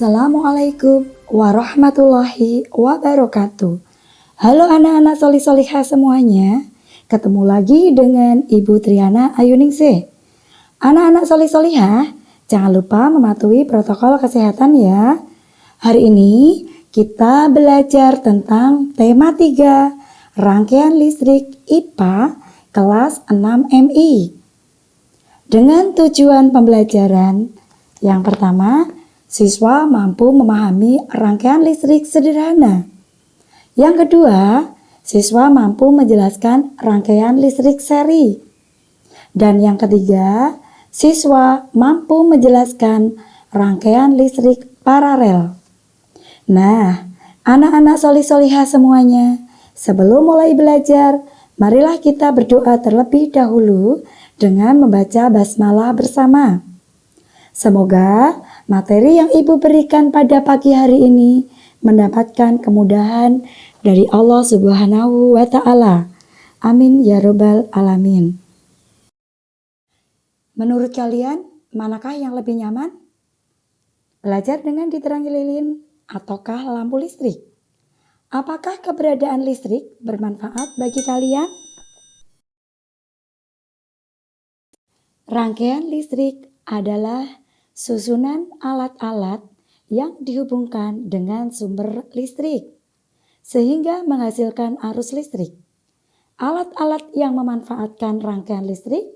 Assalamualaikum warahmatullahi wabarakatuh. Halo anak-anak solih-solihah semuanya. Ketemu lagi dengan Ibu Triana Ayuningsih. Anak-anak solih-solihah, jangan lupa mematuhi protokol kesehatan ya. Hari ini kita belajar tentang tema 3, rangkaian listrik IPA kelas 6 MI. Dengan tujuan pembelajaran yang pertama, siswa mampu memahami rangkaian listrik sederhana. Yang kedua, siswa mampu menjelaskan rangkaian listrik seri. Dan yang ketiga, siswa mampu menjelaskan rangkaian listrik paralel. Nah, anak-anak solih-solihah semuanya, sebelum mulai belajar, marilah kita berdoa terlebih dahulu dengan membaca basmalah bersama. Semoga materi yang Ibu berikan pada pagi hari ini mendapatkan kemudahan dari Allah Subhanahu wa Ta'ala. Amin ya Rabbal Alamin. Menurut kalian, manakah yang lebih nyaman? Belajar dengan diterangi lilin ataukah lampu listrik? Apakah keberadaan listrik bermanfaat bagi kalian? Rangkaian listrik adalah susunan alat-alat yang dihubungkan dengan sumber listrik sehingga menghasilkan arus listrik. Alat-alat yang memanfaatkan rangkaian listrik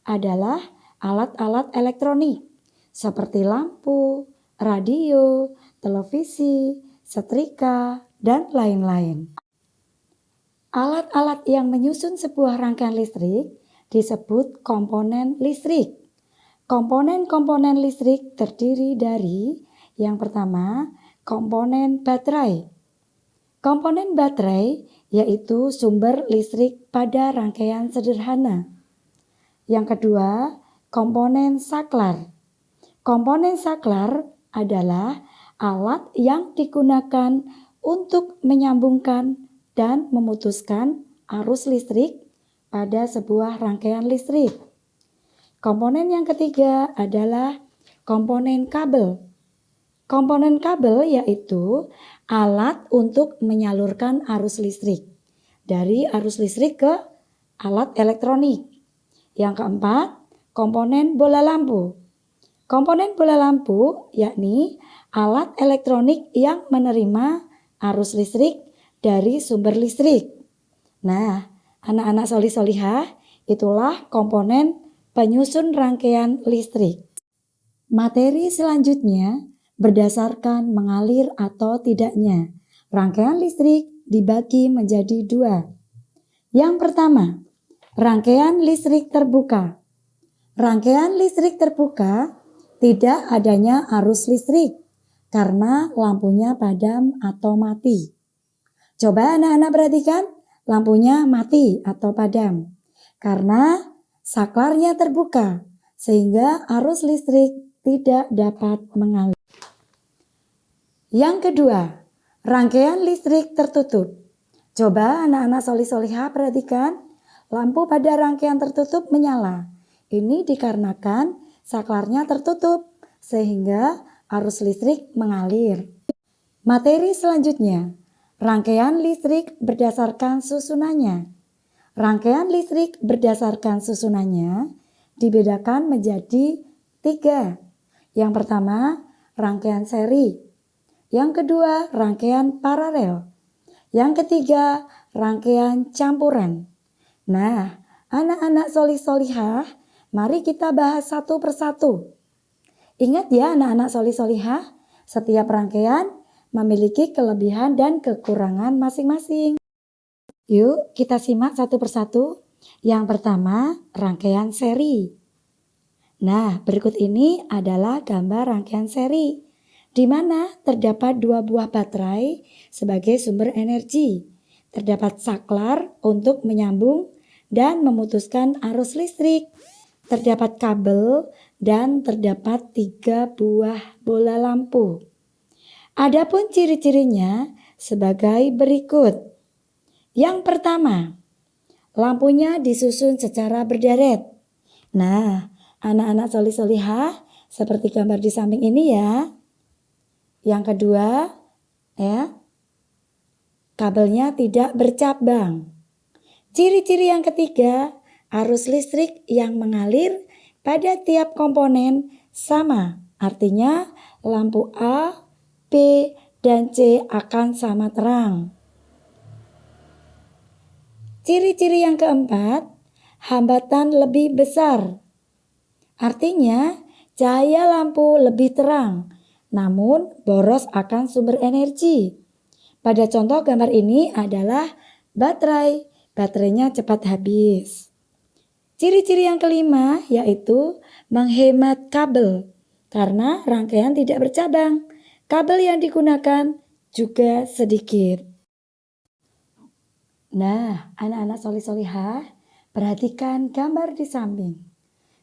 adalah alat-alat elektronik seperti lampu, radio, televisi, setrika, dan lain-lain. Alat-alat yang menyusun sebuah rangkaian listrik disebut komponen listrik. Komponen-komponen listrik terdiri dari yang pertama, komponen baterai. Komponen baterai yaitu sumber listrik pada rangkaian sederhana. Yang kedua, komponen saklar. Komponen saklar adalah alat yang digunakan untuk menyambungkan dan memutuskan arus listrik pada sebuah rangkaian listrik. Komponen yang ketiga adalah komponen kabel. Komponen kabel yaitu alat untuk menyalurkan arus listrik dari arus listrik ke alat elektronik. Yang keempat, komponen bola lampu. Komponen bola lampu yakni alat elektronik yang menerima arus listrik dari sumber listrik. Nah, anak-anak solih-solihah, itulah komponen penyusun rangkaian listrik. Materi selanjutnya berdasarkan mengalir atau tidaknya. Rangkaian listrik dibagi menjadi 2. Yang pertama, rangkaian listrik terbuka. Rangkaian listrik terbuka tidak adanya arus listrik karena lampunya padam atau mati. Coba anak-anak perhatikan, lampunya mati atau padam karena saklarnya terbuka sehingga arus listrik tidak dapat mengalir. Yang kedua, rangkaian listrik tertutup. Coba anak-anak solih-solihah perhatikan, lampu pada rangkaian tertutup menyala. Ini dikarenakan saklarnya tertutup sehingga arus listrik mengalir. Materi selanjutnya, rangkaian listrik berdasarkan susunannya. Rangkaian listrik berdasarkan susunannya dibedakan menjadi 3. Yang pertama, rangkaian seri. Yang kedua, rangkaian paralel. Yang ketiga, rangkaian campuran. Nah, anak-anak solih-solihah, mari kita bahas satu persatu. Ingat ya anak-anak solih-solihah, setiap rangkaian memiliki kelebihan dan kekurangan masing-masing. Yuk kita simak satu persatu. Yang pertama, rangkaian seri. Nah, berikut ini adalah gambar rangkaian seri, di mana terdapat 2 buah baterai sebagai sumber energi. Terdapat saklar untuk menyambung dan memutuskan arus listrik. Terdapat kabel dan terdapat 3 buah bola lampu. Adapun ciri-cirinya sebagai berikut. Yang pertama, lampunya disusun secara berderet. Nah, anak-anak solih-solihah seperti gambar di samping ini ya. Yang kedua, ya, kabelnya tidak bercabang. Ciri-ciri yang ketiga, arus listrik yang mengalir pada tiap komponen sama. Artinya lampu A, B, dan C akan sama terang. Ciri-ciri yang keempat, hambatan lebih besar. Artinya cahaya lampu lebih terang, namun boros akan sumber energi. Pada contoh gambar ini adalah baterai. Baterainya cepat habis. Ciri-ciri yang kelima yaitu menghemat kabel. Karena rangkaian tidak bercabang, kabel yang digunakan juga sedikit. Nah, anak-anak solih-solihah, perhatikan gambar di samping.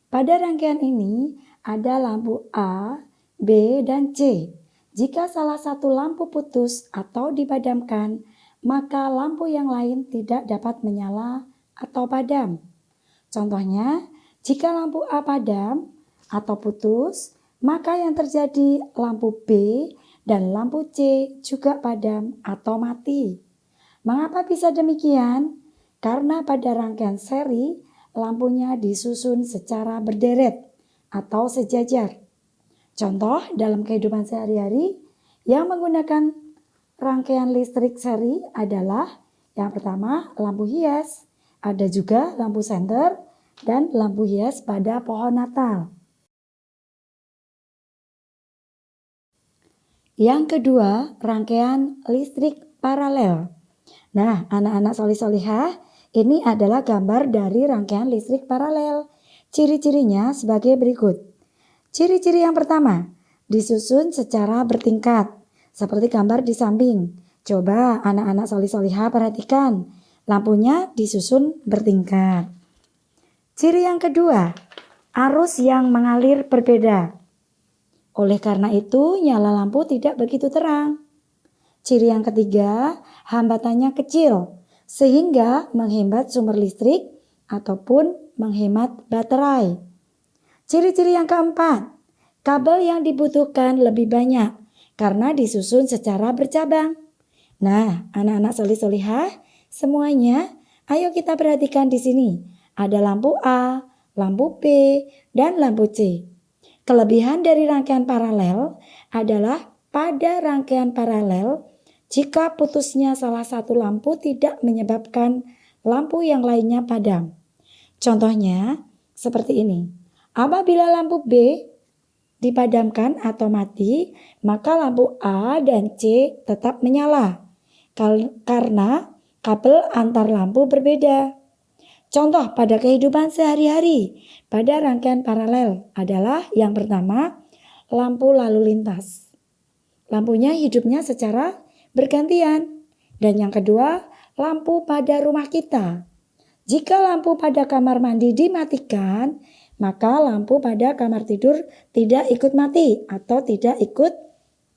Pada rangkaian ini ada lampu A, B, dan C. Jika salah satu lampu putus atau dipadamkan, maka lampu yang lain tidak dapat menyala atau padam. Contohnya, jika lampu A padam atau putus, maka yang terjadi lampu B dan lampu C juga padam atau mati. Mengapa bisa demikian? Karena pada rangkaian seri, lampunya disusun secara berderet atau sejajar. Contoh dalam kehidupan sehari-hari yang menggunakan rangkaian listrik seri adalah yang pertama lampu hias, ada juga lampu senter dan lampu hias pada pohon Natal. Yang kedua, rangkaian listrik paralel. Nah, anak-anak solih-solihah, ini adalah gambar dari rangkaian listrik paralel. Ciri-cirinya sebagai berikut. Ciri-ciri yang pertama, disusun secara bertingkat, seperti gambar di samping. Coba anak-anak solih-solihah perhatikan, lampunya disusun bertingkat. Ciri yang kedua, arus yang mengalir berbeda. Oleh karena itu, nyala lampu tidak begitu terang. Ciri yang ketiga, hambatannya kecil, sehingga menghemat sumber listrik ataupun menghemat baterai. Ciri-ciri yang keempat, kabel yang dibutuhkan lebih banyak karena disusun secara bercabang. Nah, anak-anak solih-solihah, semuanya, ayo kita perhatikan di sini. Ada lampu A, lampu B, dan lampu C. Kelebihan dari rangkaian paralel adalah pada rangkaian paralel, jika putusnya salah satu lampu tidak menyebabkan lampu yang lainnya padam. Contohnya seperti ini. Apabila lampu B dipadamkan atau mati, maka lampu A dan C tetap menyala karena kabel antar lampu berbeda. Contoh pada kehidupan sehari-hari pada rangkaian paralel adalah yang pertama, lampu lalu lintas. Lampunya hidupnya secara bergantian. Dan yang kedua, lampu pada rumah kita. Jika lampu pada kamar mandi dimatikan, maka lampu pada kamar tidur tidak ikut mati atau tidak ikut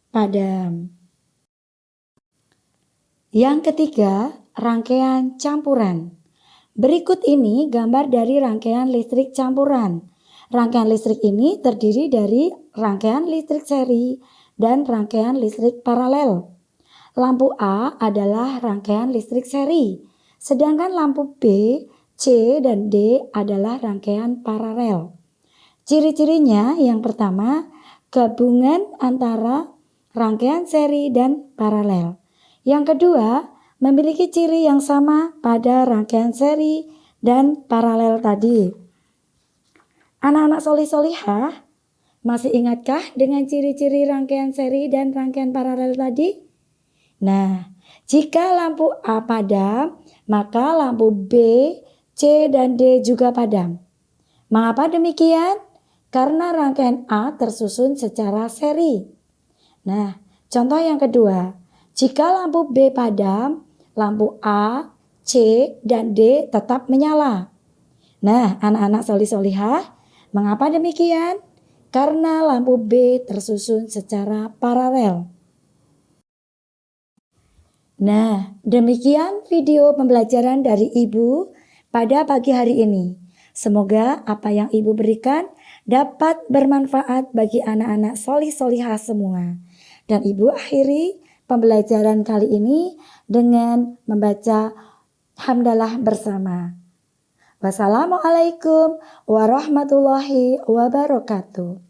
padam. Yang ketiga, rangkaian campuran. Berikut ini gambar dari rangkaian listrik campuran. Rangkaian listrik ini terdiri dari rangkaian listrik seri dan rangkaian listrik paralel. Lampu A adalah rangkaian listrik seri, sedangkan lampu B, C, dan D adalah rangkaian paralel. Ciri-cirinya yang pertama, gabungan antara rangkaian seri dan paralel. Yang kedua, memiliki ciri yang sama pada rangkaian seri dan paralel tadi. Anak-anak solih-solihah, masih ingatkah dengan ciri-ciri rangkaian seri dan rangkaian paralel tadi? Nah, jika lampu A padam, maka lampu B, C, dan D juga padam. Mengapa demikian? Karena rangkaian A tersusun secara seri. Nah, contoh yang kedua, jika lampu B padam, lampu A, C, dan D tetap menyala. Nah, anak-anak solih-solihah, mengapa demikian? Karena lampu B tersusun secara paralel. Nah, demikian video pembelajaran dari Ibu pada pagi hari ini. Semoga apa yang Ibu berikan dapat bermanfaat bagi anak-anak solih-solihah semua. Dan Ibu akhiri pembelajaran kali ini dengan membaca hamdalah bersama. Wassalamualaikum warahmatullahi wabarakatuh.